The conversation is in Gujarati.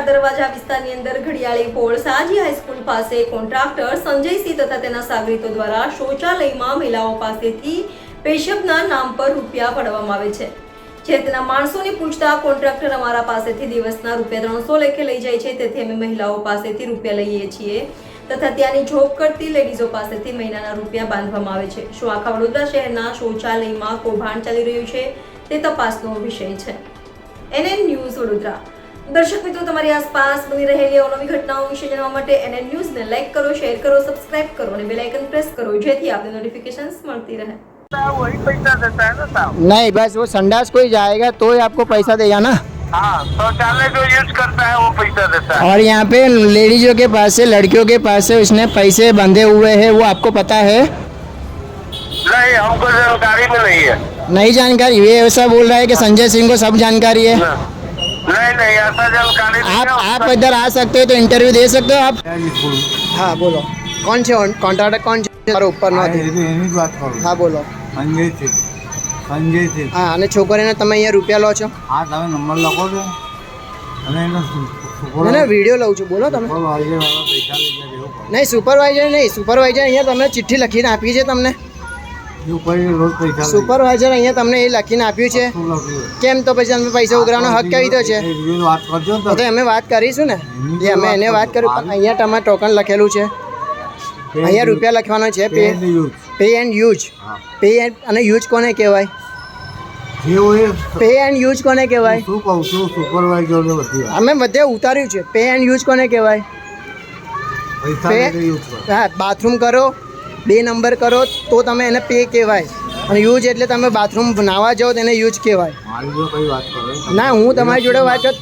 દરવાજા વિસ્તારની અંદર ઘડિયાળી પોળ સાજી હાઈસ્કૂલ પાસે કોન્ટ્રાક્ટર સંજયસિંહ તથા તેના સાગરીતો દ્વારા શૌચાલયમાં મહિલાઓ પાસેથી પેશાબના નામ પર રૂપિયા પડાવવામાં આવે છે। જે તેના માણસોને પૂછતા કોન્ટ્રાક્ટર અમારા પાસેથી દિવસના રૂપિયા 300 લેખે લઈ જાય છે, તેથી અમે મહિલાઓ પાસેથી રૂપિયા લઈએ છીએ તથા ત્યાંની જોબ કરતી લેડીઝો પાસેથી મહિનાના રૂપિયા બાંધવામાં આવે છે। શું આખા વડોદરા શહેરના શૌચાલયમાં કૌભાંડ ચાલી રહ્યું છે તે તપાસનો વિષય છે। NN news Vadodara. દર્શક મિત્રો, તમારી આસપાસ બની રહેલી અવનવી ઘટનાઓ વિશે જાણવા માટે NN ન્યૂઝને લાઈક કરો, શેર કરો, સબસ્ક્રાઇબ કરો અને બેલ આઇકન પ્રેસ કરો, જેથી આપને नोटिफिकेशंस મળતી રહે। वही पैसा देता है ना साहब। नहीं, बस वो संडास कोई जाएगा तो ही आपको पैसा देगा ना। हाँ, शौचालय जो यूज करता है वो पैसा देता है। और यहाँ पे लेडीजों के पास से, लड़कियों के पास से उसने पैसे बंधे हुए हैं, वो आपको पता है? नहीं, हमको जानकारी में नहीं है। नहीं जानकारी? ये ऐसा बोल रहा है कि संजय सिंह को सब जानकारी है। नहीं, ऐसा जानकारी नहीं है। आप इधर आ सकते हो तो इंटरव्यू दे सकते हो आप। हाँ बोलो, कौन से कॉन्ट्रैक्टर कौन से ऊपर એની વાત કરું। हाँ बोलो। સંજય છે। हाँ, અને છોકરીને તમે અહીંયા રૂપિયા લો છો? હા, તમે નંબર લખો છો અને એનો ના વિડીયો લઉં છું, બોલો તમે। સુપરવાઇઝર પૈસા લઈ જાય એવું કરો। નહીં, સુપરવાઇઝર અહીંયા તમને ચિઠ્ઠી લખીને આપી છે તમને। એવું કરી રોજ પૈસા લઈ સુપરવાઇઝર અહીંયા તમને એ લખીને આપ્યું છે, શું લખ્યું? કેમ તો પછી તમે પૈસા ઉઘરાવવાનો હક કઈ દીધો છે? એની વાત કરજો ને તો અમે વાત કરીશું ને, જે અમે એને વાત કરી, પણ અહીંયા તમારે ટોકન લખેલું છે, અહીંયા રૂપિયા લખવાનો છે, pay and use. Pay and અને યુઝ કોને કહેવાય? જેવું એ પે એન્ડ યુઝ કોને કહેવાય? શું કહું છું, સુપરવાઇઝરને બધી વાત અમે બધે ઉતાર્યું છે, પે એન્ડ યુઝ કોને કહેવાય? પૈસા લઈને યુઝ કરો। હા, બાથરૂમ કરો, 2 નંબર કરો તો તમે એને પે કહેવાય, અને યુઝ એટલે તમે બાથરૂમ નાહવા જાઓ તો એને યુઝ કહેવાય। મારી જોડે કઈ વાત કરો? ના, હું તમારી જોડે વાત કર